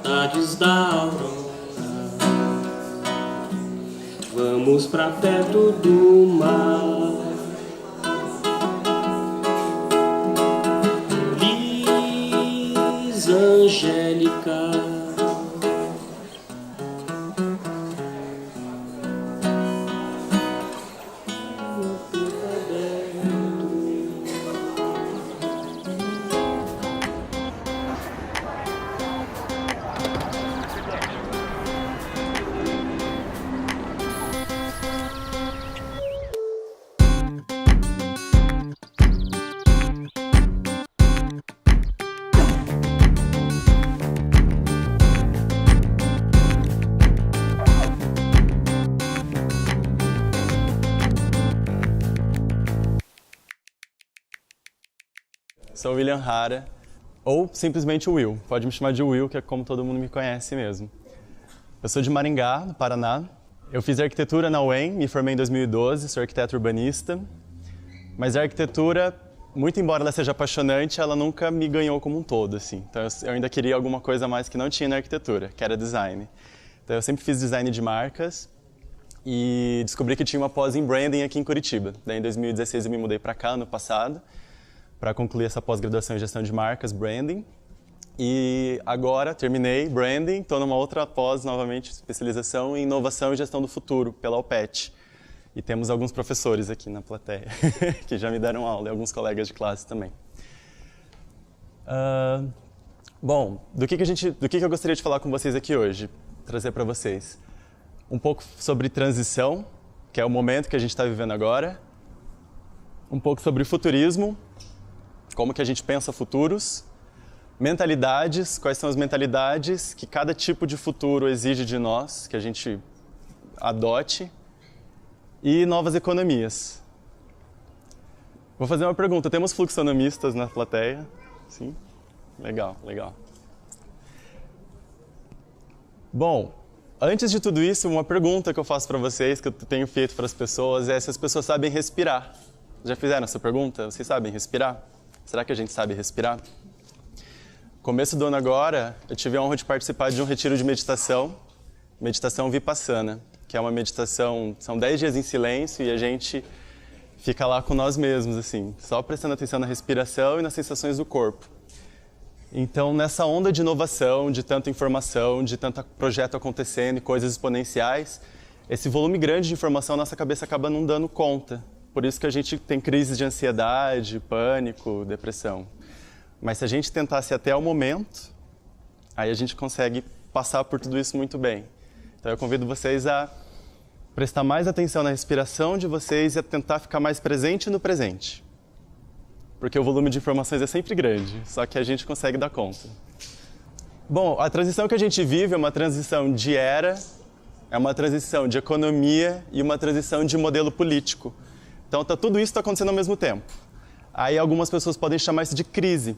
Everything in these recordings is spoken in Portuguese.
saudades da aurora. Vamos pra perto do mar. Lisa Angélica, Sou William Hara, ou simplesmente Will. Pode me chamar de Will, que é como todo mundo me conhece mesmo. Eu sou de Maringá, no Paraná. Eu fiz arquitetura na UEM, me formei em 2012, sou arquiteto urbanista. Mas a arquitetura, muito embora ela seja apaixonante, ela nunca me ganhou como um todo, assim. Então eu ainda queria alguma coisa a mais que não tinha na arquitetura, que era design. Então eu sempre fiz design de marcas e descobri que tinha uma pós em branding aqui em Curitiba. Daí em 2016 eu me mudei para cá, ano passado, para concluir essa pós-graduação em gestão de marcas, branding. E agora terminei branding, estou numa outra pós, novamente, especialização em inovação e gestão do futuro, pela UPET. E temos alguns professores aqui na plateia, que já me deram aula, e alguns colegas de classe também. Bom, do que eu gostaria de falar com vocês aqui hoje? Trazer para vocês um pouco sobre transição, que é o momento que a gente está vivendo agora. Um pouco sobre futurismo, como que a gente pensa futuros, mentalidades, quais são as mentalidades que cada tipo de futuro exige de nós, que a gente adote, e novas economias. Vou fazer uma pergunta, temos fluxonomistas na plateia? Sim? Legal, legal. Bom, antes de tudo isso, uma pergunta que eu faço para vocês, que eu tenho feito para as pessoas, é se as pessoas sabem respirar. Já fizeram essa pergunta? Vocês sabem respirar? Será que a gente sabe respirar? Começo do ano agora, eu tive a honra de participar de um retiro de meditação Vipassana, que é uma meditação, são 10 dias em silêncio e a gente fica lá com nós mesmos, assim, só prestando atenção na respiração e nas sensações do corpo. Então, nessa onda de inovação, de tanta informação, de tanto projeto acontecendo e coisas exponenciais, esse volume grande de informação, nossa cabeça acaba não dando conta. Por isso que a gente tem crises de ansiedade, pânico, depressão. Mas se a gente tentasse até o momento, aí a gente consegue passar por tudo isso muito bem. Então eu convido vocês a prestar mais atenção na respiração de vocês e a tentar ficar mais presente no presente. Porque o volume de informações é sempre grande, só que a gente consegue dar conta. Bom, a transição que a gente vive é uma transição de era, é uma transição de economia e uma transição de modelo político. Então, tudo isso está acontecendo ao mesmo tempo. Aí algumas pessoas podem chamar isso de crise.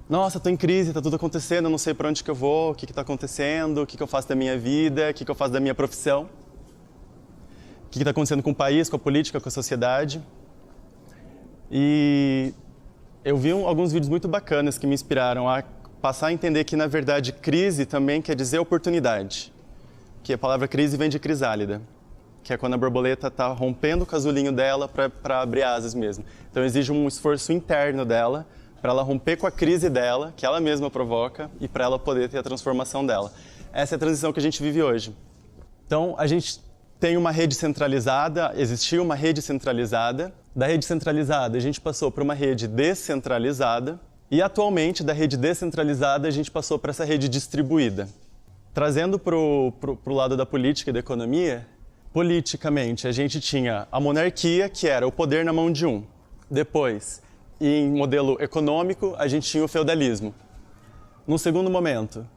Nossa, estou em crise, está tudo acontecendo, eu não sei para onde que eu vou, o que está acontecendo, o que eu faço da minha vida, o que eu faço da minha profissão. O que está acontecendo com o país, com a política, com a sociedade. E eu vi alguns vídeos muito bacanas que me inspiraram a passar a entender que, na verdade, crise também quer dizer oportunidade. Que a palavra crise vem de crisálida, que é quando a borboleta está rompendo o casulinho dela para abrir asas mesmo. Então exige um esforço interno dela para ela romper com a crise dela, que ela mesma provoca, e para ela poder ter a transformação dela. Essa é a transição que a gente vive hoje. Então a gente tem uma rede centralizada, existiu uma rede centralizada. Da rede centralizada a gente passou para uma rede descentralizada e atualmente da rede descentralizada a gente passou para essa rede distribuída. Trazendo para o lado da política e da economia, politicamente, a gente tinha a monarquia, que era o poder na mão de um. Depois, em modelo econômico, a gente tinha o feudalismo. Num segundo momento,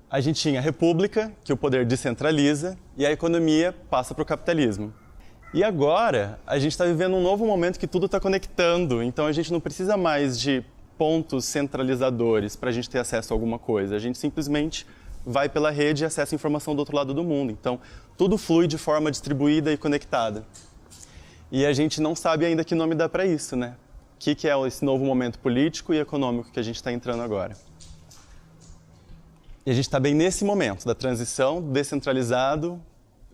a gente tinha a república, que o poder descentraliza, e a economia passa para o capitalismo. E agora, a gente está vivendo um novo momento que tudo está conectando, então a gente não precisa mais de pontos centralizadores para a gente ter acesso a alguma coisa. A gente simplesmente vai pela rede e acessa informação do outro lado do mundo. Então, tudo flui de forma distribuída e conectada. E a gente não sabe ainda que nome dá para isso, né? O que é esse novo momento político e econômico que a gente está entrando agora. E a gente está bem nesse momento da transição, descentralizado,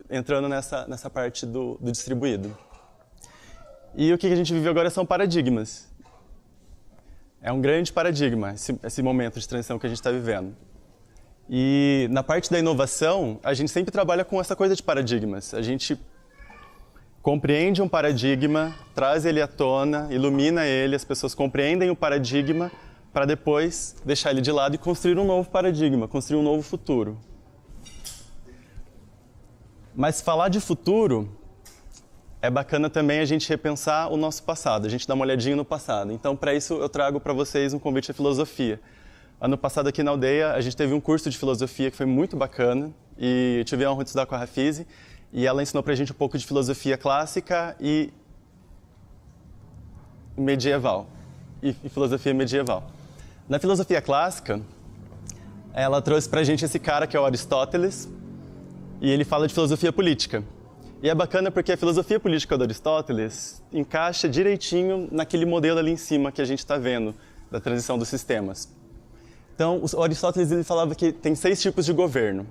entrando nessa parte do distribuído. E o que a gente vive agora são paradigmas. É um grande paradigma, esse momento de transição que a gente está vivendo. E na parte da inovação, a gente sempre trabalha com essa coisa de paradigmas. A gente compreende um paradigma, traz ele à tona, ilumina ele, as pessoas compreendem o paradigma para depois deixar ele de lado e construir um novo paradigma, construir um novo futuro. Mas falar de futuro é bacana também a gente repensar o nosso passado, a gente dá uma olhadinha no passado. Então, para isso, eu trago para vocês um convite à filosofia. Ano passado, aqui na aldeia, a gente teve um curso de filosofia que foi muito bacana e eu tive a honra de estudar com a Rafise e ela ensinou para a gente um pouco de filosofia clássica e medieval, e filosofia medieval. Na filosofia clássica, ela trouxe para a gente esse cara que é o Aristóteles e ele fala de filosofia política. E é bacana porque a filosofia política do Aristóteles encaixa direitinho naquele modelo ali em cima que a gente está vendo, da transição dos sistemas. Então, o Aristóteles ele falava que tem 6 tipos de governo.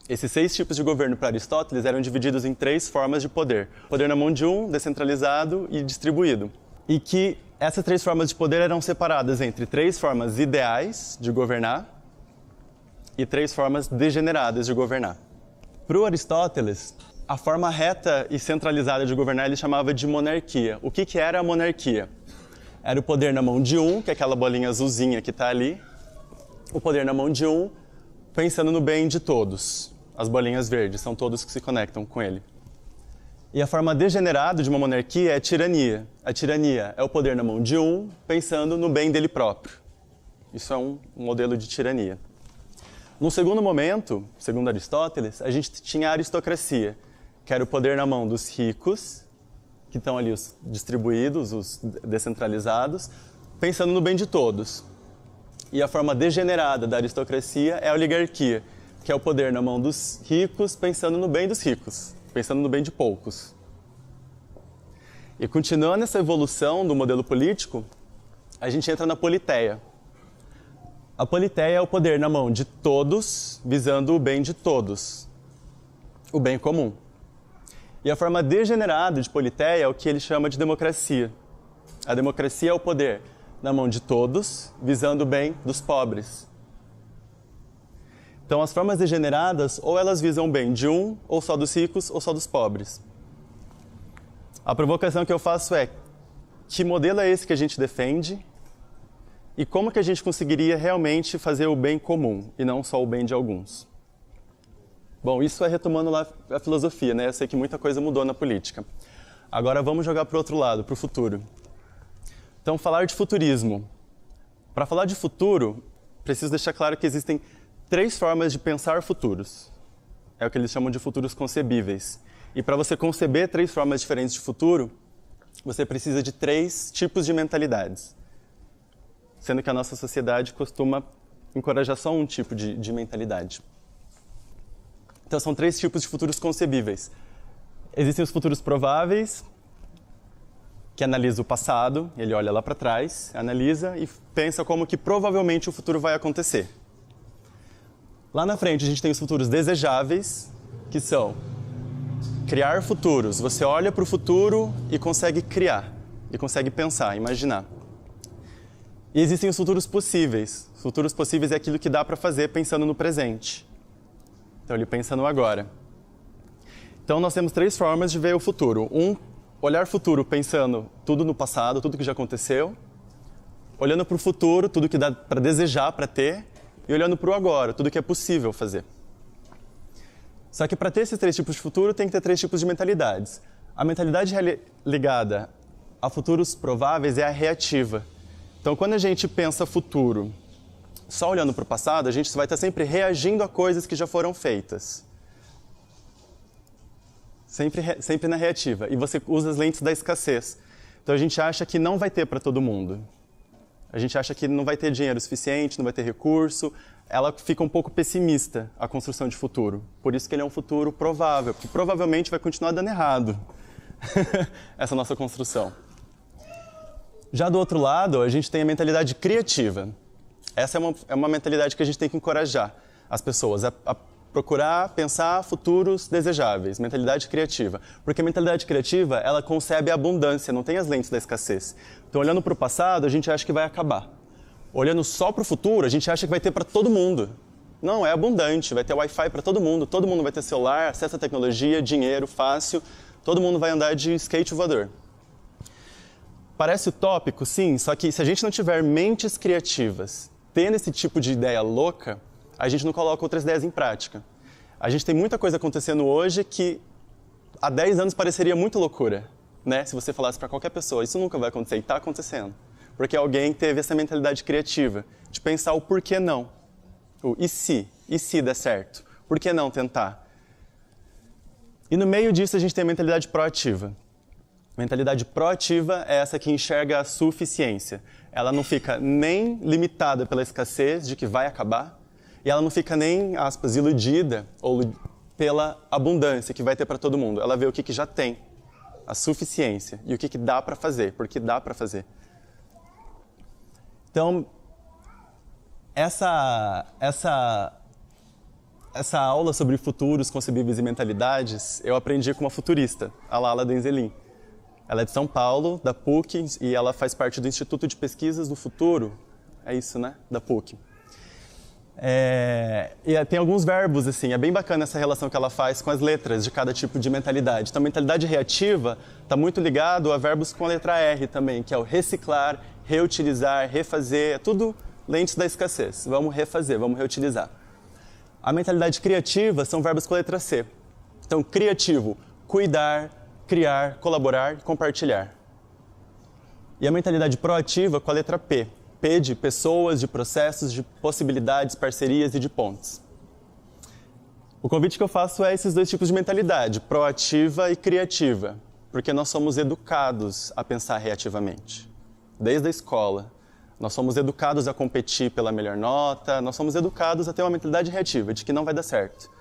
Esses 6 tipos de governo para Aristóteles eram divididos em 3 formas de poder. Poder na mão de um, descentralizado e distribuído. E que essas 3 formas de poder eram separadas entre 3 formas ideais de governar e 3 formas degeneradas de governar. Para o Aristóteles, a forma reta e centralizada de governar ele chamava de monarquia. O que era a monarquia? Era o poder na mão de um, que é aquela bolinha azulzinha que está ali. O poder na mão de um, pensando no bem de todos. As bolinhas verdes são todos que se conectam com ele. E a forma degenerada de uma monarquia é a tirania. A tirania é o poder na mão de um, pensando no bem dele próprio. Isso é um modelo de tirania. Num segundo momento, segundo Aristóteles, a gente tinha a aristocracia, que era o poder na mão dos ricos, que estão ali os distribuídos, os descentralizados, pensando no bem de todos. E a forma degenerada da aristocracia é a oligarquia, que é o poder na mão dos ricos, pensando no bem dos ricos, pensando no bem de poucos. E continuando essa evolução do modelo político, a gente entra na politeia. A politeia é o poder na mão de todos, visando o bem de todos, o bem comum. E a forma degenerada de politeia é o que ele chama de democracia. A democracia é o poder na mão de todos, visando o bem dos pobres. Então, as formas degeneradas, ou elas visam o bem de um, ou só dos ricos, ou só dos pobres. A provocação que eu faço é, que modelo é esse que a gente defende? E como que a gente conseguiria realmente fazer o bem comum, e não só o bem de alguns? Bom, isso é retomando lá a filosofia, né? Eu sei que muita coisa mudou na política. Agora vamos jogar para o outro lado, para o futuro. Então, falar de futurismo. Para falar de futuro, preciso deixar claro que existem 3 formas de pensar futuros. É o que eles chamam de futuros concebíveis. E para você conceber 3 formas diferentes de futuro, você precisa de 3 tipos de mentalidades. Sendo que a nossa sociedade costuma encorajar só um tipo de mentalidade. Então, são 3 tipos de futuros concebíveis. Existem os futuros prováveis, que analisa o passado, ele olha lá para trás, analisa e pensa como que provavelmente o futuro vai acontecer. Lá na frente, a gente tem os futuros desejáveis, que são criar futuros. Você olha para o futuro e consegue criar, e consegue pensar, imaginar. E existem os futuros possíveis. Os futuros possíveis é aquilo que dá para fazer pensando no presente. Então, ele pensa no agora. Então, nós temos 3 formas de ver o futuro. Olhar futuro pensando tudo no passado, tudo que já aconteceu. Olhando para o futuro, tudo que dá para desejar, para ter. E olhando para o agora, tudo que é possível fazer. Só que para ter esses 3 tipos de futuro, tem que ter 3 tipos de mentalidades. A mentalidade ligada a futuros prováveis é a reativa. Então, quando a gente pensa futuro só olhando para o passado, a gente vai estar sempre reagindo a coisas que já foram feitas. Sempre na reativa. E você usa as lentes da escassez. Então, a gente acha que não vai ter para todo mundo. A gente acha que não vai ter dinheiro suficiente, não vai ter recurso. Ela fica um pouco pessimista, a construção de futuro. Por isso que ele é um futuro provável, porque provavelmente vai continuar dando errado essa nossa construção. Já do outro lado, a gente tem a mentalidade criativa. Essa é uma mentalidade que a gente tem que encorajar. as pessoas a procurar pensar futuros desejáveis, mentalidade criativa. Porque a mentalidade criativa, ela concebe a abundância, não tem as lentes da escassez. Então, olhando para o passado, a gente acha que vai acabar. Olhando só para o futuro, a gente acha que vai ter para todo mundo. Não, é abundante, vai ter Wi-Fi para todo mundo vai ter celular, acesso à tecnologia, dinheiro fácil, todo mundo vai andar de skate voador. Parece utópico, sim, só que se a gente não tiver mentes criativas tendo esse tipo de ideia louca, a gente não coloca outras ideias em prática. A gente tem muita coisa acontecendo hoje que há 10 anos pareceria muito loucura, né? Se você falasse para qualquer pessoa, isso nunca vai acontecer, e está acontecendo. Porque alguém teve essa mentalidade criativa, de pensar o porquê não. O e se der certo? Por que não tentar? E no meio disso a gente tem a mentalidade proativa. Mentalidade proativa é essa que enxerga a suficiência. Ela não fica nem limitada pela escassez de que vai acabar, e ela não fica nem, aspas, iludida ou pela abundância que vai ter para todo mundo. Ela vê o que já tem, a suficiência, e o que dá para fazer, porque dá para fazer. Então, essa aula sobre futuros concebíveis e mentalidades, eu aprendi com uma futurista, a Lala Denzelin. Ela é de São Paulo, da PUC, e ela faz parte do Instituto de Pesquisas do Futuro, é isso, né? Da PUC. E tem alguns verbos, assim, é bem bacana essa relação que ela faz com as letras de cada tipo de mentalidade. Então, a mentalidade reativa está muito ligado a verbos com a letra R também, que é o reciclar, reutilizar, refazer, é tudo lentes da escassez. Vamos refazer, vamos reutilizar. A mentalidade criativa são verbos com a letra C. Então, criativo, cuidar, criar, colaborar e compartilhar. E a mentalidade proativa com a letra P. P de pessoas, de processos, de possibilidades, parcerias e de pontes. O convite que eu faço é esses dois tipos de mentalidade, proativa e criativa, porque nós somos educados a pensar reativamente. Desde a escola, nós somos educados a competir pela melhor nota, nós somos educados a ter uma mentalidade reativa, de que não vai dar certo.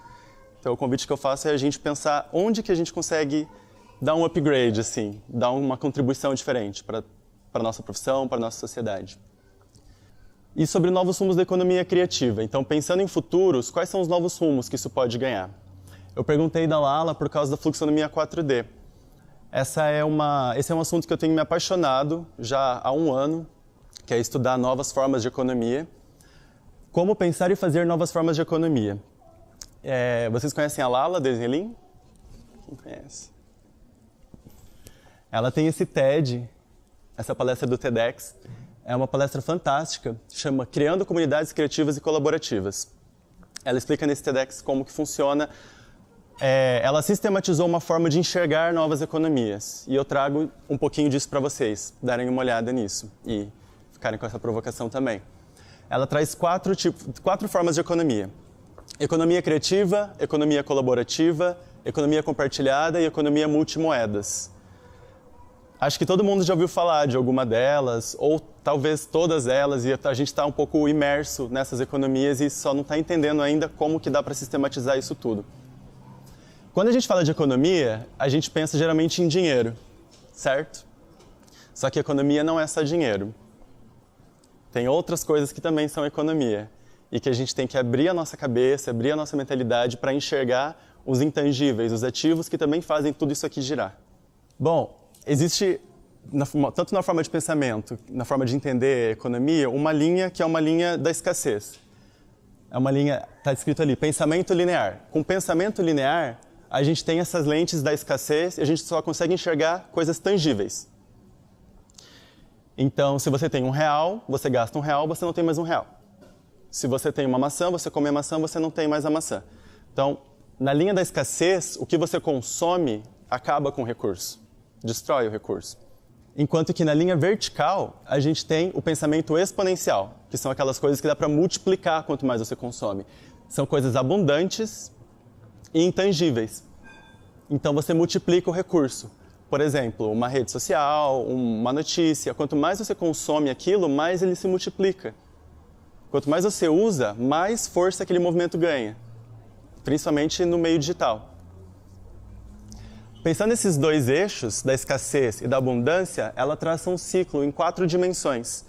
Então o convite que eu faço é a gente pensar onde que a gente consegue dar um upgrade, assim, dar uma contribuição diferente para a nossa profissão, para a nossa sociedade. E sobre novos rumos da economia criativa. Então, pensando em futuros, quais são os novos rumos que isso pode ganhar? Eu perguntei da Lala por causa da fluxonomia 4D. Esse é um assunto que eu tenho me apaixonado já há um ano, que é estudar novas formas de economia. Como pensar e fazer novas formas de economia. Vocês conhecem a Lala Denzelin? Quem conhece? Ela tem esse TED, essa palestra do TEDx. É uma palestra fantástica, chama Criando Comunidades Criativas e Colaborativas. Ela explica nesse TEDx como que funciona. Ela sistematizou uma forma de enxergar novas economias. E eu trago um pouquinho disso para vocês, darem uma olhada nisso e ficarem com essa provocação também. Ela traz quatro formas de economia. Economia criativa, economia colaborativa, economia compartilhada e economia multimoedas. Acho que todo mundo já ouviu falar de alguma delas, ou talvez todas elas, e a gente está um pouco imerso nessas economias e só não está entendendo ainda como que dá para sistematizar isso tudo. Quando a gente fala de economia, a gente pensa geralmente em dinheiro, certo? Só que economia não é só dinheiro. Tem outras coisas que também são economia, e que a gente tem que abrir a nossa cabeça, abrir a nossa mentalidade para enxergar os intangíveis, os ativos que também fazem tudo isso aqui girar. Bom, existe, tanto na forma de pensamento, na forma de entender a economia, uma linha que é uma linha da escassez. É uma linha, está escrito ali, pensamento linear. Com pensamento linear, a gente tem essas lentes da escassez e a gente só consegue enxergar coisas tangíveis. Então, se você tem R$1, você gasta R$1, você não tem mais R$1. Se você tem uma maçã, você come a maçã, você não tem mais a maçã. Então, na linha da escassez, o que você consome acaba com o recurso. Destrói o recurso. Enquanto que na linha vertical, a gente tem o pensamento exponencial, que são aquelas coisas que dá para multiplicar quanto mais você consome. São coisas abundantes e intangíveis. Então você multiplica o recurso. Por exemplo, uma rede social, uma notícia. Quanto mais você consome aquilo, mais ele se multiplica. Quanto mais você usa, mais força aquele movimento ganha. Principalmente no meio digital. Pensando nesses dois eixos, da escassez e da abundância, ela traça um ciclo em 4 dimensões.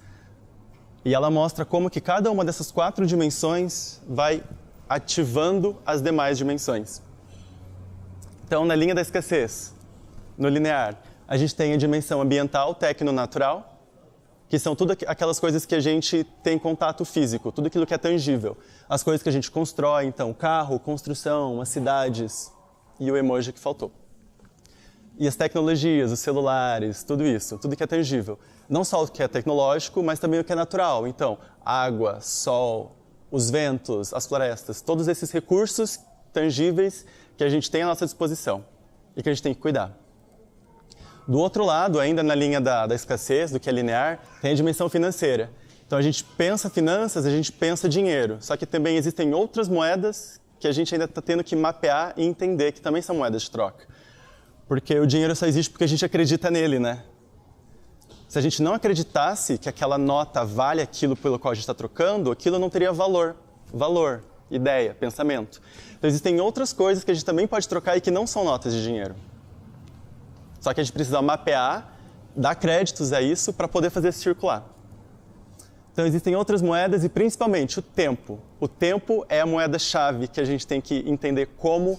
E ela mostra como que cada uma dessas 4 dimensões vai ativando as demais dimensões. Então, na linha da escassez, no linear, a gente tem a dimensão ambiental, tecno-natural, que são tudo aquelas coisas que a gente tem contato físico, tudo aquilo que é tangível. As coisas que a gente constrói, então, carro, construção, as cidades e o emoji que faltou. E as tecnologias, os celulares, tudo isso, tudo que é tangível. Não só o que é tecnológico, mas também o que é natural. Então, água, sol, os ventos, as florestas, todos esses recursos tangíveis que a gente tem à nossa disposição e que a gente tem que cuidar. Do outro lado, ainda na linha da escassez, do que é linear, tem a dimensão financeira. Então, a gente pensa finanças, a gente pensa dinheiro. Só que também existem outras moedas que a gente ainda está tendo que mapear e entender que também são moedas de troca. Porque o dinheiro só existe porque a gente acredita nele, né? Se a gente não acreditasse que aquela nota vale aquilo pelo qual a gente está trocando, aquilo não teria valor. Valor, ideia, pensamento. Então, existem outras coisas que a gente também pode trocar e que não são notas de dinheiro. Só que a gente precisa mapear, dar créditos a isso para poder fazer circular. Então, existem outras moedas e, principalmente, o tempo. O tempo é a moeda-chave que a gente tem que entender como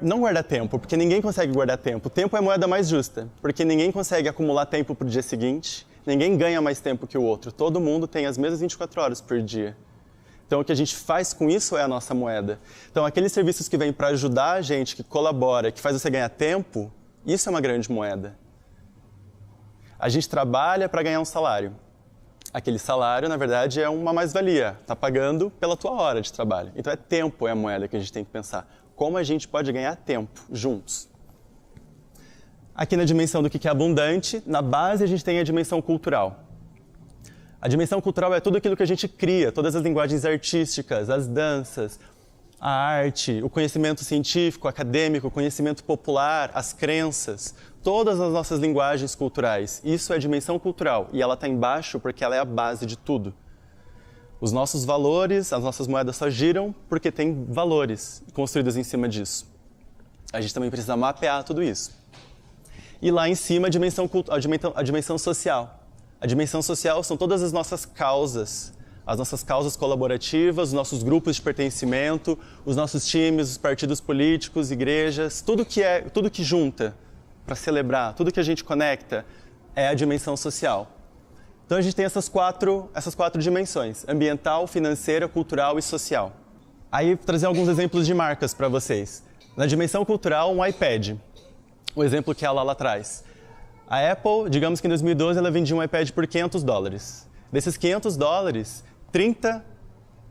não guardar tempo, porque ninguém consegue guardar tempo. O tempo é a moeda mais justa, porque ninguém consegue acumular tempo para o dia seguinte, ninguém ganha mais tempo que o outro. Todo mundo tem as mesmas 24 horas por dia. Então, o que a gente faz com isso é a nossa moeda. Então, aqueles serviços que vêm para ajudar a gente, que colabora, que faz você ganhar tempo, isso é uma grande moeda. A gente trabalha para ganhar um salário. Aquele salário, na verdade, é uma mais-valia. Está pagando pela tua hora de trabalho. Então, tempo é a moeda que a gente tem que pensar. Como a gente pode ganhar tempo juntos? Aqui na dimensão do que é abundante, na base a gente tem a dimensão cultural. A dimensão cultural é tudo aquilo que a gente cria, todas as linguagens artísticas, as danças, a arte, o conhecimento científico, acadêmico, o conhecimento popular, as crenças, todas as nossas linguagens culturais. Isso é a dimensão cultural e ela está embaixo porque ela é a base de tudo. Os nossos valores, as nossas moedas só giram porque tem valores construídos em cima disso. A gente também precisa mapear tudo isso. E lá em cima a dimensão social. A dimensão social são todas as nossas causas colaborativas, os nossos grupos de pertencimento, os nossos times, os partidos políticos, igrejas, tudo que junta para celebrar, tudo que a gente conecta é a dimensão social. Então a gente tem essas quatro dimensões: ambiental, financeira, cultural e social. Aí vou trazer alguns exemplos de marcas para vocês. Na dimensão cultural, um iPad. O exemplo que a Lala traz. A Apple, digamos que em 2012, ela vendia um iPad por $500. Desses $500, 30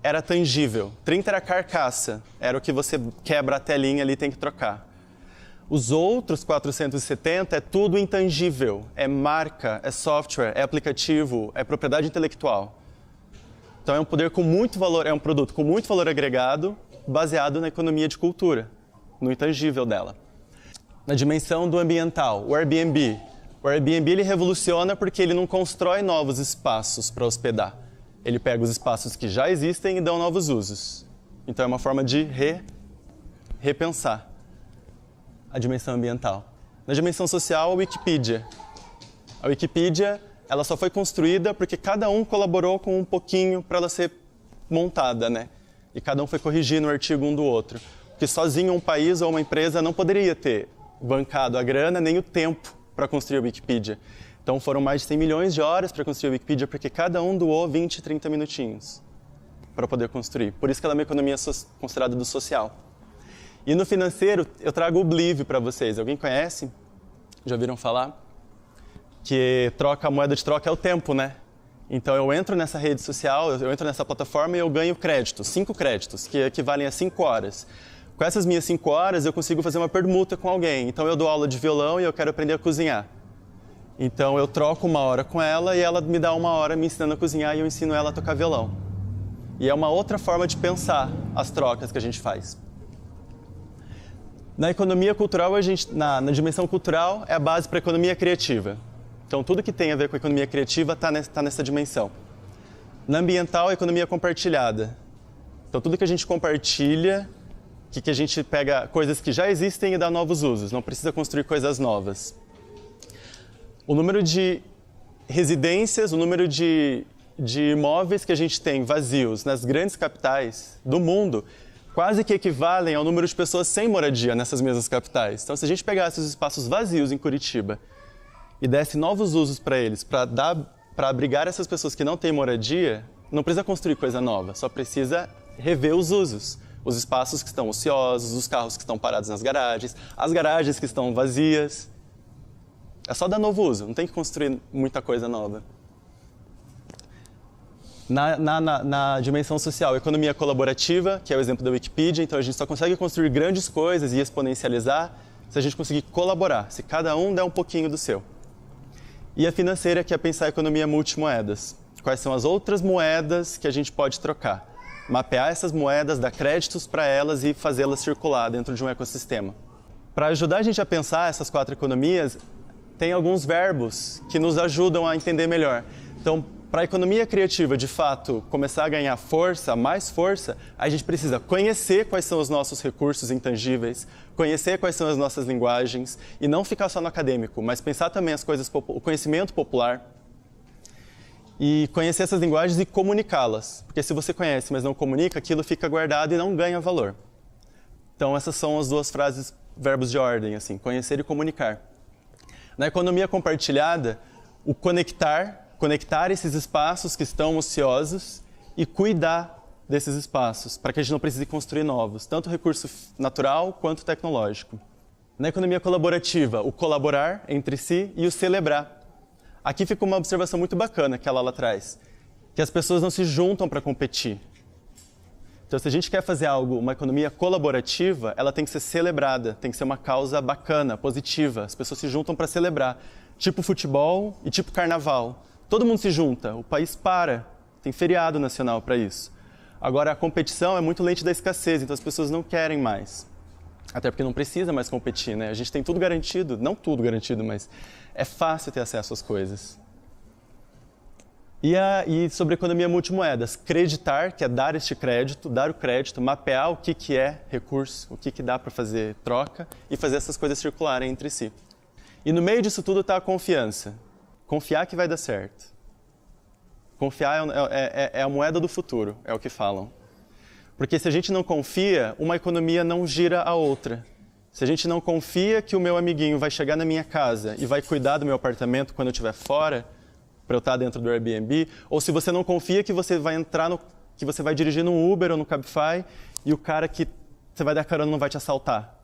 era tangível, 30 era carcaça, era o que você quebra a telinha ali e tem que trocar. Os outros 470 é tudo intangível, é marca, é software, é aplicativo, é propriedade intelectual. Então é um poder com muito valor, é um produto com muito valor agregado, baseado na economia de cultura, no intangível dela. Na dimensão do ambiental, o Airbnb. O Airbnb ele revoluciona porque ele não constrói novos espaços para hospedar. Ele pega os espaços que já existem e dá novos usos. Então é uma forma de repensar a dimensão ambiental. Na dimensão social, a Wikipedia. A Wikipedia ela só foi construída porque cada um colaborou com um pouquinho para ela ser montada, né? E cada um foi corrigindo o artigo um do outro. Porque sozinho um país ou uma empresa não poderia ter bancado a grana nem o tempo para construir a Wikipedia. Então foram mais de 100 milhões de horas para construir a Wikipedia, porque cada um doou 20, 30 minutinhos para poder construir. Por isso que ela é uma economia considerada do social. E no financeiro, eu trago o Obliv para vocês. Alguém conhece? Já ouviram falar? Que a moeda de troca é o tempo, né? Então eu entro nessa rede social, eu entro nessa plataforma e eu ganho créditos, 5 créditos, que equivalem a 5 horas. Com essas minhas 5 horas, eu consigo fazer uma permuta com alguém. Então, eu dou aula de violão e eu quero aprender a cozinhar. Então, eu troco 1 hora com ela e ela me dá 1 hora me ensinando a cozinhar e eu ensino ela a tocar violão. E é uma outra forma de pensar as trocas que a gente faz. Na economia cultural, na dimensão cultural, é a base para a economia criativa. Então, tudo que tem a ver com a economia criativa está nessa dimensão. Na ambiental, a economia compartilhada. Então, tudo que a gente compartilha, que a gente pega coisas que já existem e dá novos usos, não precisa construir coisas novas. O número de residências, o número de de imóveis que a gente tem vazios nas grandes capitais do mundo quase que equivalem ao número de pessoas sem moradia nessas mesmas capitais. Então, se a gente pegasse os espaços vazios em Curitiba e desse novos usos para eles, para abrigar essas pessoas que não têm moradia, não precisa construir coisa nova, só precisa rever os usos. Os espaços que estão ociosos, os carros que estão parados nas garagens, as garagens que estão vazias. É só dar novo uso, não tem que construir muita coisa nova. Na dimensão social, economia colaborativa, que é o exemplo da Wikipedia, então a gente só consegue construir grandes coisas e exponencializar se a gente conseguir colaborar, se cada um der um pouquinho do seu. E a financeira, que é pensar a economia multimoedas. Quais são as outras moedas que a gente pode trocar? Mapear essas moedas, dar créditos para elas e fazê-las circular dentro de um ecossistema. Para ajudar a gente a pensar essas 4 economias, tem alguns verbos que nos ajudam a entender melhor. Então, para a economia criativa, de fato, começar a ganhar força, mais força, a gente precisa conhecer quais são os nossos recursos intangíveis, conhecer quais são as nossas linguagens e não ficar só no acadêmico, mas pensar também as coisas, o conhecimento popular e conhecer essas linguagens e comunicá-las. Porque se você conhece, mas não comunica, aquilo fica guardado e não ganha valor. Então, essas são as 2 frases, verbos de ordem, assim, conhecer e comunicar. Na economia compartilhada, o conectar esses espaços que estão ociosos e cuidar desses espaços, para que a gente não precise construir novos, tanto recurso natural quanto tecnológico. Na economia colaborativa, o colaborar entre si e o celebrar. Aqui fica uma observação muito bacana que a Lala traz, que as pessoas não se juntam para competir. Então, se a gente quer fazer algo, uma economia colaborativa, ela tem que ser celebrada, tem que ser uma causa bacana, positiva. As pessoas se juntam para celebrar, tipo futebol e tipo carnaval. Todo mundo se junta, o país para, tem feriado nacional para isso. Agora, a competição é muito lente da escassez, então as pessoas não querem mais. Até porque não precisa mais competir, né? A gente tem tudo garantido, não tudo garantido, mas é fácil ter acesso às coisas. E sobre economia multimoedas, creditar, que é dar este crédito, dar o crédito, mapear o que é recurso, o que dá para fazer troca e fazer essas coisas circularem entre si. E no meio disso tudo está a confiança. Confiar que vai dar certo. Confiar é a moeda do futuro, é o que falam. Porque se a gente não confia, uma economia não gira a outra. Se a gente não confia que o meu amiguinho vai chegar na minha casa e vai cuidar do meu apartamento quando eu estiver fora, para eu estar dentro do Airbnb, ou se você não confia que você vai que você vai dirigir no Uber ou no Cabify e o cara que você vai dar carona não vai te assaltar.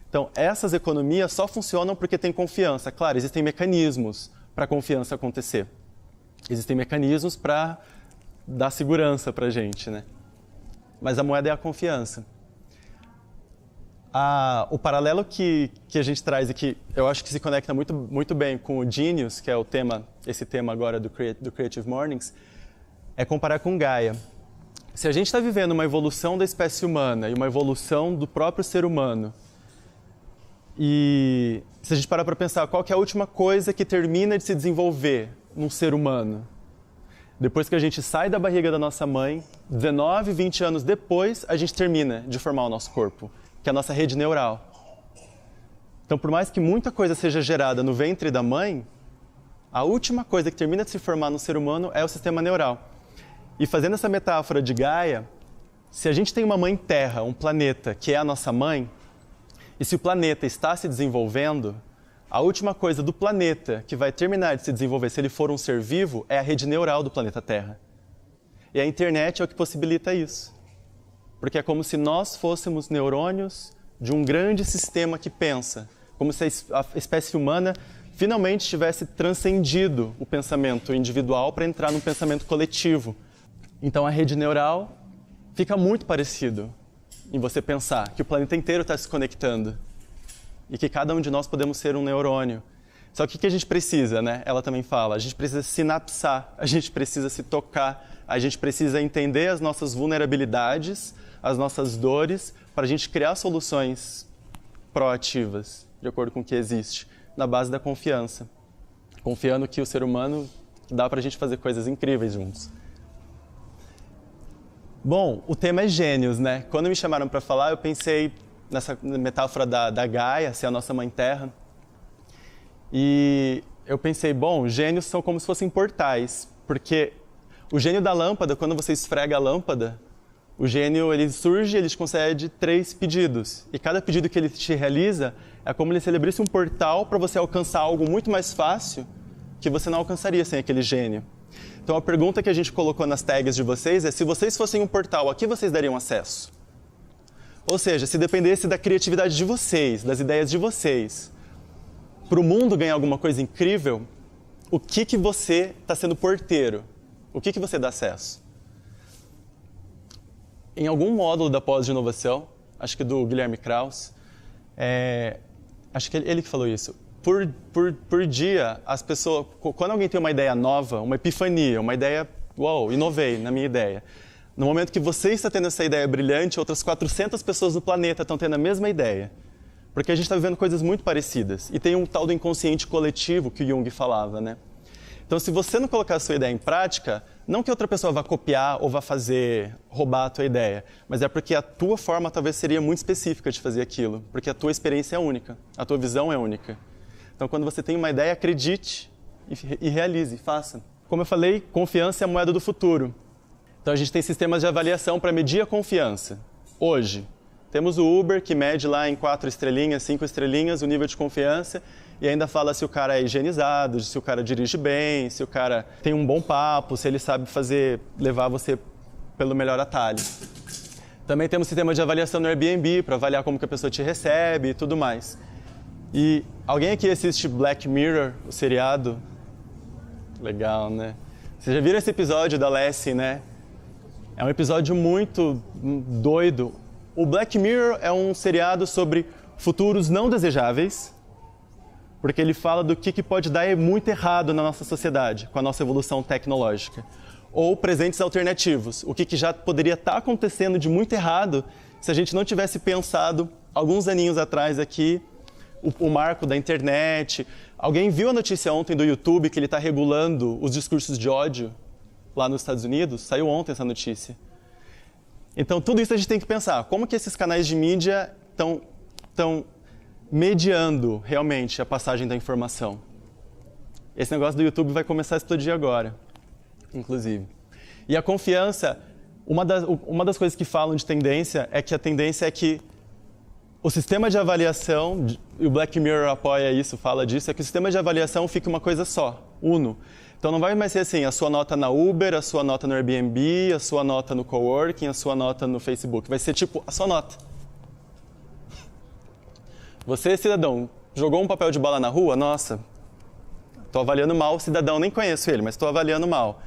Então, essas economias só funcionam porque tem confiança. Claro, existem mecanismos para a confiança acontecer. Existem mecanismos para dar segurança para a gente, né? Mas a moeda é a confiança. O paralelo que a gente traz e que eu acho que se conecta muito bem com o Genius, que é esse tema agora do Creative Mornings, é comparar com Gaia. Se a gente está vivendo uma evolução da espécie humana e uma evolução do próprio ser humano, e se a gente parar para pensar qual que é a última coisa que termina de se desenvolver num ser humano, depois que a gente sai da barriga da nossa mãe, 19, 20 anos depois, a gente termina de formar o nosso corpo, que é a nossa rede neural. Então, por mais que muita coisa seja gerada no ventre da mãe, a última coisa que termina de se formar no ser humano é o sistema neural. E fazendo essa metáfora de Gaia, se a gente tem uma mãe Terra, um planeta, que é a nossa mãe, e se o planeta está se desenvolvendo, a última coisa do planeta que vai terminar de se desenvolver, se ele for um ser vivo, é a rede neural do planeta Terra. E a internet é o que possibilita isso. Porque é como se nós fôssemos neurônios de um grande sistema que pensa. Como se a espécie humana finalmente tivesse transcendido o pensamento individual para entrar num pensamento coletivo. Então a rede neural fica muito parecido em você pensar que o planeta inteiro está se conectando. E que cada um de nós podemos ser um neurônio. Só que o que a gente precisa, né? Ela também fala, a gente precisa sinapsar, a gente precisa se tocar, a gente precisa entender as nossas vulnerabilidades, as nossas dores, para a gente criar soluções proativas, de acordo com o que existe, na base da confiança. Confiando que o ser humano dá para a gente fazer coisas incríveis juntos. Bom, o tema é gênios, né? Quando me chamaram para falar, eu pensei nessa metáfora da Gaia, ser a nossa mãe Terra. E eu pensei, bom, gênios são como se fossem portais. Porque o gênio da lâmpada, quando você esfrega a lâmpada, o gênio ele surge e ele te concede 3 pedidos. E cada pedido que ele te realiza é como se ele abrisse um portal para você alcançar algo muito mais fácil que você não alcançaria sem aquele gênio. Então a pergunta que a gente colocou nas tags de vocês é: se vocês fossem um portal, a que vocês dariam acesso? Ou seja, se dependesse da criatividade de vocês, das ideias de vocês, para o mundo ganhar alguma coisa incrível, o que você está sendo porteiro? O que você dá acesso? Em algum módulo da pós de inovação, acho que do Guilherme Krauss, acho que ele que falou isso. Por dia, as pessoas, quando alguém tem uma ideia nova, uma epifania, uma ideia, uau, inovei na minha ideia. No momento que você está tendo essa ideia brilhante, outras 400 pessoas no planeta estão tendo a mesma ideia. Porque a gente está vivendo coisas muito parecidas. E tem um tal do inconsciente coletivo que o Jung falava, né? Então, se você não colocar a sua ideia em prática, não que outra pessoa vá copiar ou vá roubar a tua ideia, mas é porque a tua forma talvez seria muito específica de fazer aquilo, porque a tua experiência é única, a tua visão é única. Então, quando você tem uma ideia, acredite e realize, faça. Como eu falei, confiança é a moeda do futuro. Então, a gente tem sistemas de avaliação para medir a confiança. Hoje, temos o Uber, que mede lá em 4 estrelinhas, 5 estrelinhas, o nível de confiança, e ainda fala se o cara é higienizado, se o cara dirige bem, se o cara tem um bom papo, se ele sabe levar você pelo melhor atalho. Também temos sistema de avaliação no Airbnb, para avaliar como que a pessoa te recebe e tudo mais. E alguém aqui assiste Black Mirror, o seriado? Legal, né? Vocês já viram esse episódio da Lassie, né? É um episódio muito doido. O Black Mirror é um seriado sobre futuros não desejáveis, porque ele fala do que pode dar muito errado na nossa sociedade, com a nossa evolução tecnológica. Ou presentes alternativos, o que já poderia estar acontecendo de muito errado se a gente não tivesse pensado, alguns aninhos atrás aqui, o marco da internet. Alguém viu a notícia ontem do YouTube que ele está regulando os discursos de ódio lá nos Estados Unidos? Saiu ontem essa notícia. Então, tudo isso a gente tem que pensar. Como que esses canais de mídia estão mediando realmente a passagem da informação? Esse negócio do YouTube vai começar a explodir agora, inclusive. E a confiança, uma das coisas que falam de tendência é que a tendência é que o sistema de avaliação, e o Black Mirror apoia isso, fala disso, é que o sistema de avaliação fique uma coisa só, uno. Então não vai mais ser assim, a sua nota na Uber, a sua nota no Airbnb, a sua nota no coworking, a sua nota no Facebook. Vai ser tipo, a sua nota. Você, cidadão, jogou um papel de bala na rua? Nossa, estou avaliando mal o cidadão, nem conheço ele, mas estou avaliando mal.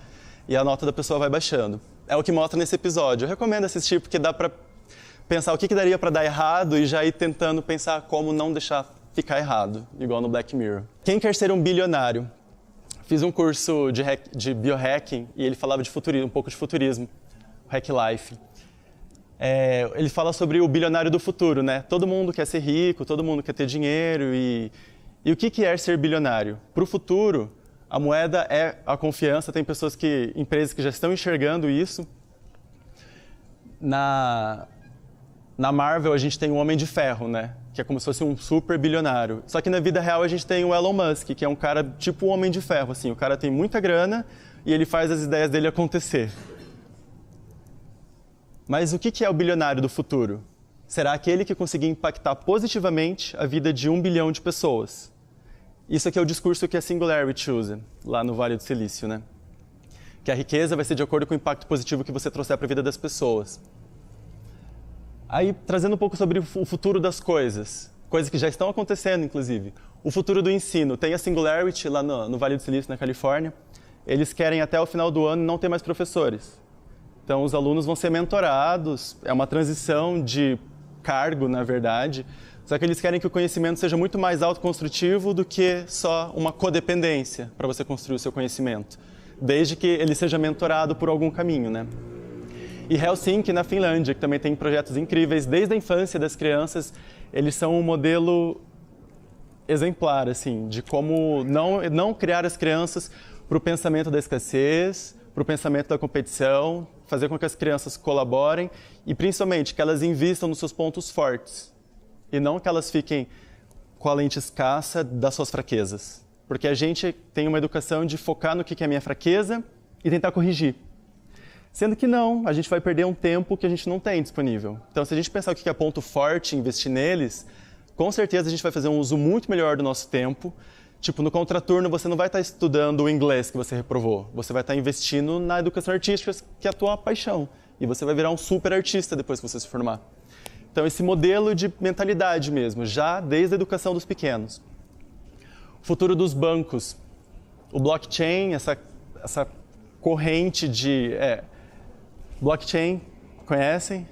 E a nota da pessoa vai baixando. É o que mostra nesse episódio. Eu recomendo assistir porque dá para pensar o que daria para dar errado e já ir tentando pensar como não deixar ficar errado, igual no Black Mirror. Quem quer ser um bilionário? Fiz um curso de biohacking e ele falava de futurismo, um pouco de futurismo, Hack Life. Ele fala sobre o bilionário do futuro, né? Todo mundo quer ser rico, todo mundo quer ter dinheiro e o que é ser bilionário? Para o futuro, a moeda é a confiança. Tem empresas que já estão enxergando isso. Na Marvel a gente tem o Homem de Ferro, né? Que é como se fosse um super bilionário. Só que na vida real a gente tem o Elon Musk, que é um cara tipo o Homem de Ferro, assim. O cara tem muita grana e ele faz as ideias dele acontecer. Mas o que é o bilionário do futuro? Será aquele que conseguir impactar positivamente a vida de 1 bilhão de pessoas. Isso aqui é o discurso que a Singularity usa, lá no Vale do Silício, né? Que a riqueza vai ser de acordo com o impacto positivo que você trouxer para a vida das pessoas. Aí, trazendo um pouco sobre o futuro das coisas que já estão acontecendo, inclusive. O futuro do ensino. Tem a Singularity lá no Vale do Silício, na Califórnia. Eles querem, até o final do ano, não ter mais professores. Então, os alunos vão ser mentorados. É uma transição de cargo, na verdade. Só que eles querem que o conhecimento seja muito mais autoconstrutivo do que só uma codependência para você construir o seu conhecimento. Desde que ele seja mentorado por algum caminho, né? E Helsinki, na Finlândia, que também tem projetos incríveis. Desde a infância das crianças, eles são um modelo exemplar, assim, de como não criar as crianças para o pensamento da escassez, para o pensamento da competição, fazer com que as crianças colaborem e, principalmente, que elas invistam nos seus pontos fortes e não que elas fiquem com a lente escassa das suas fraquezas. Porque a gente tem uma educação de focar no que é a minha fraqueza e tentar corrigir. Sendo que não, a gente vai perder um tempo que a gente não tem disponível. Então, se a gente pensar o que é ponto forte e investir neles, com certeza a gente vai fazer um uso muito melhor do nosso tempo. Tipo, no contraturno você não vai estar estudando o inglês que você reprovou, você vai estar investindo na educação artística, que é a tua paixão. E você vai virar um super artista depois que você se formar. Então, esse modelo de mentalidade mesmo, já desde a educação dos pequenos. O futuro dos bancos. O blockchain, essa corrente de... blockchain, conhecem?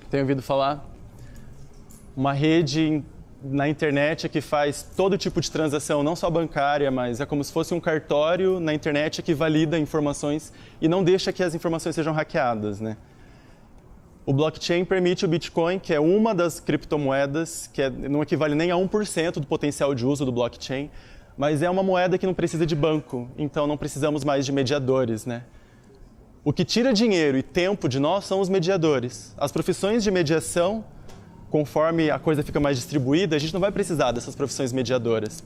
Tem ouvido falar? Uma rede na internet que faz todo tipo de transação, não só bancária, mas é como se fosse um cartório na internet que valida informações e não deixa que as informações sejam hackeadas, né? O blockchain permite o Bitcoin, que é uma das criptomoedas, que não equivale nem a 1% do potencial de uso do blockchain, mas é uma moeda que não precisa de banco, então não precisamos mais de mediadores, né? O que tira dinheiro e tempo de nós são os mediadores. As profissões de mediação, conforme a coisa fica mais distribuída, a gente não vai precisar dessas profissões mediadoras.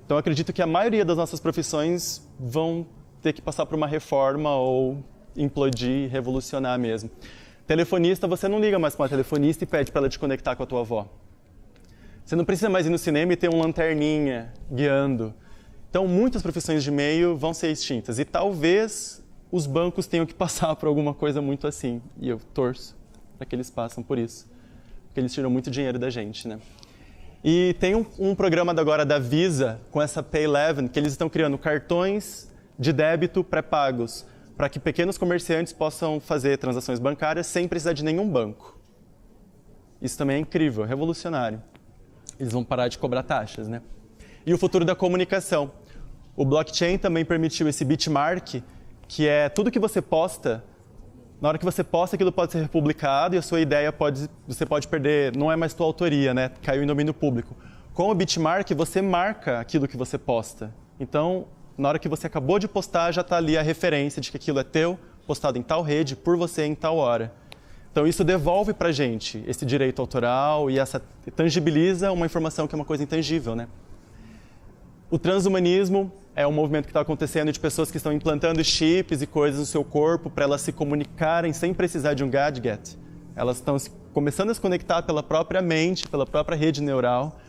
Então, eu acredito que a maioria das nossas profissões vão ter que passar por uma reforma ou implodir, revolucionar mesmo. Telefonista, você não liga mais para uma telefonista e pede para ela te conectar com a tua avó. Você não precisa mais ir no cinema e ter uma lanterninha guiando. Então, muitas profissões de meio vão ser extintas. E talvez os bancos tenham que passar por alguma coisa muito assim. E eu torço para que eles passem por isso. Porque eles tiram muito dinheiro da gente, né? E tem um programa agora da Visa, com essa Pay11, que eles estão criando cartões de débito pré-pagos, para que pequenos comerciantes possam fazer transações bancárias sem precisar de nenhum banco. Isso também é incrível, revolucionário. Eles vão parar de cobrar taxas, né? E o futuro da comunicação. O blockchain também permitiu esse bitmark, que é tudo que você posta, na hora que você posta, aquilo pode ser republicado e a sua ideia você pode perder, não é mais tua autoria, né? Caiu em domínio público. Com o bitmark, você marca aquilo que você posta. Então, na hora que você acabou de postar, já está ali a referência de que aquilo é teu, postado em tal rede, por você em tal hora. Então, isso devolve para a gente esse direito autoral e tangibiliza uma informação que é uma coisa intangível, né? O transhumanismo é um movimento que está acontecendo de pessoas que estão implantando chips e coisas no seu corpo para elas se comunicarem sem precisar de um gadget. Elas estão começando a se conectar pela própria mente, pela própria rede neural.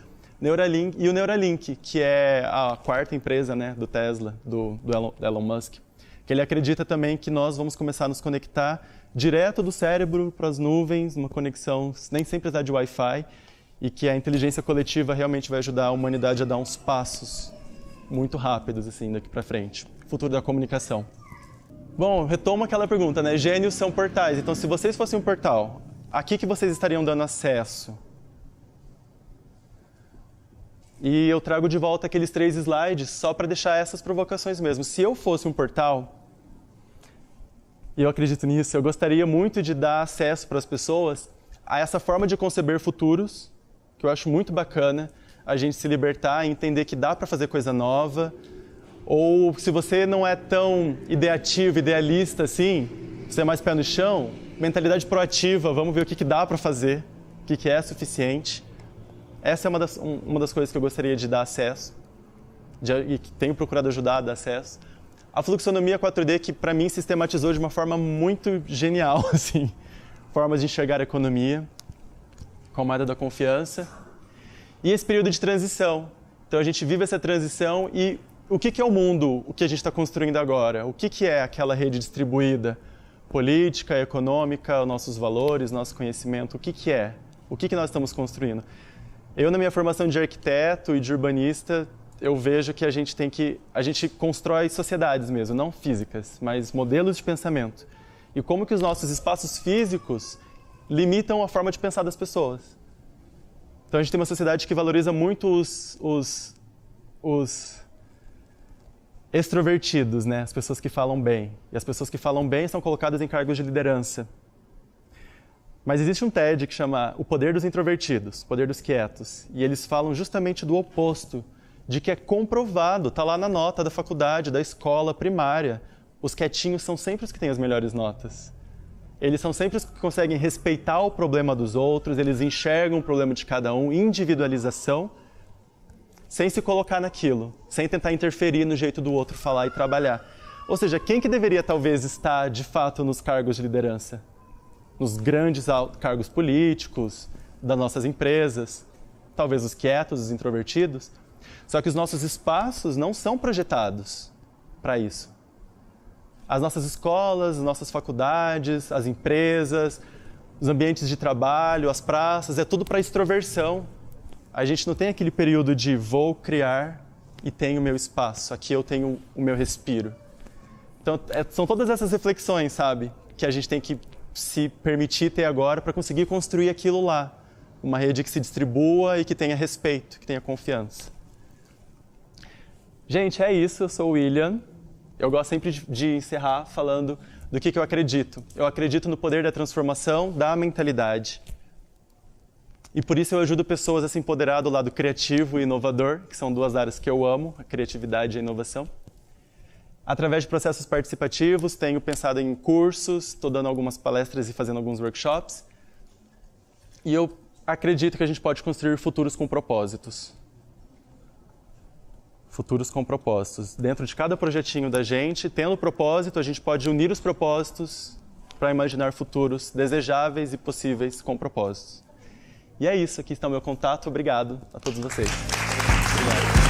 Neuralink, e o Neuralink, que é a quarta empresa, né, do Tesla, do Elon Musk, que ele acredita também que nós vamos começar a nos conectar direto do cérebro para as nuvens, uma conexão nem sem precisar de Wi-Fi, e que a inteligência coletiva realmente vai ajudar a humanidade a dar uns passos muito rápidos assim daqui para frente. Futuro da comunicação. Bom, retomo aquela pergunta, né? Gênios são portais. Então, se vocês fossem um portal, a que vocês estariam dando acesso? E eu trago de volta aqueles 3 slides só para deixar essas provocações mesmo. Se eu fosse um portal, e eu acredito nisso, eu gostaria muito de dar acesso para as pessoas a essa forma de conceber futuros, que eu acho muito bacana, a gente se libertar e entender que dá para fazer coisa nova. Ou se você não é tão ideativo, idealista assim, você é mais pé no chão, mentalidade proativa, vamos ver o que dá para fazer, o que é suficiente. Essa é uma das coisas que eu gostaria de dar acesso, e que tenho procurado ajudar a dar acesso. A fluxonomia 4D, que para mim sistematizou de uma forma muito genial, assim, formas de enxergar a economia, com a moeda da confiança. E esse período de transição. Então a gente vive essa transição e o que é o mundo, o que a gente está construindo agora? O que é aquela rede distribuída? Política, econômica, nossos valores, nosso conhecimento, o que é? O que nós estamos construindo? Eu, na minha formação de arquiteto e de urbanista, eu vejo que a gente constrói sociedades mesmo, não físicas, mas modelos de pensamento. E como que os nossos espaços físicos limitam a forma de pensar das pessoas. Então a gente tem uma sociedade que valoriza muito os extrovertidos, né? As pessoas que falam bem. E as pessoas que falam bem são colocadas em cargos de liderança. Mas existe um TED que chama O Poder dos Introvertidos, o Poder dos Quietos. E eles falam justamente do oposto, de que é comprovado, está lá na nota da faculdade, da escola primária. Os quietinhos são sempre os que têm as melhores notas. Eles são sempre os que conseguem respeitar o problema dos outros, eles enxergam o problema de cada um, individualização, sem se colocar naquilo, sem tentar interferir no jeito do outro falar e trabalhar. Ou seja, quem que deveria talvez estar de fato nos cargos de liderança? Nos grandes cargos políticos, das nossas empresas, talvez os quietos, os introvertidos. Só que os nossos espaços não são projetados para isso. As nossas escolas, as nossas faculdades, as empresas, os ambientes de trabalho, as praças, é tudo para extroversão. A gente não tem aquele período de vou criar e tenho o meu espaço, aqui eu tenho o meu respiro. Então, são todas essas reflexões, sabe, que a gente tem que se permitir ter agora para conseguir construir aquilo lá. Uma rede que se distribua e que tenha respeito, que tenha confiança. Gente, é isso. Eu sou o William. Eu gosto sempre de encerrar falando do que eu acredito. Eu acredito no poder da transformação da mentalidade. E por isso eu ajudo pessoas a se empoderar do lado criativo e inovador, que são duas áreas que eu amo, a criatividade e a inovação. Através de processos participativos, tenho pensado em cursos, estou dando algumas palestras e fazendo alguns workshops. E eu acredito que a gente pode construir futuros com propósitos. Futuros com propósitos. Dentro de cada projetinho da gente, tendo propósito, a gente pode unir os propósitos para imaginar futuros desejáveis e possíveis com propósitos. E é isso, aqui está o meu contato. Obrigado a todos vocês. Obrigado.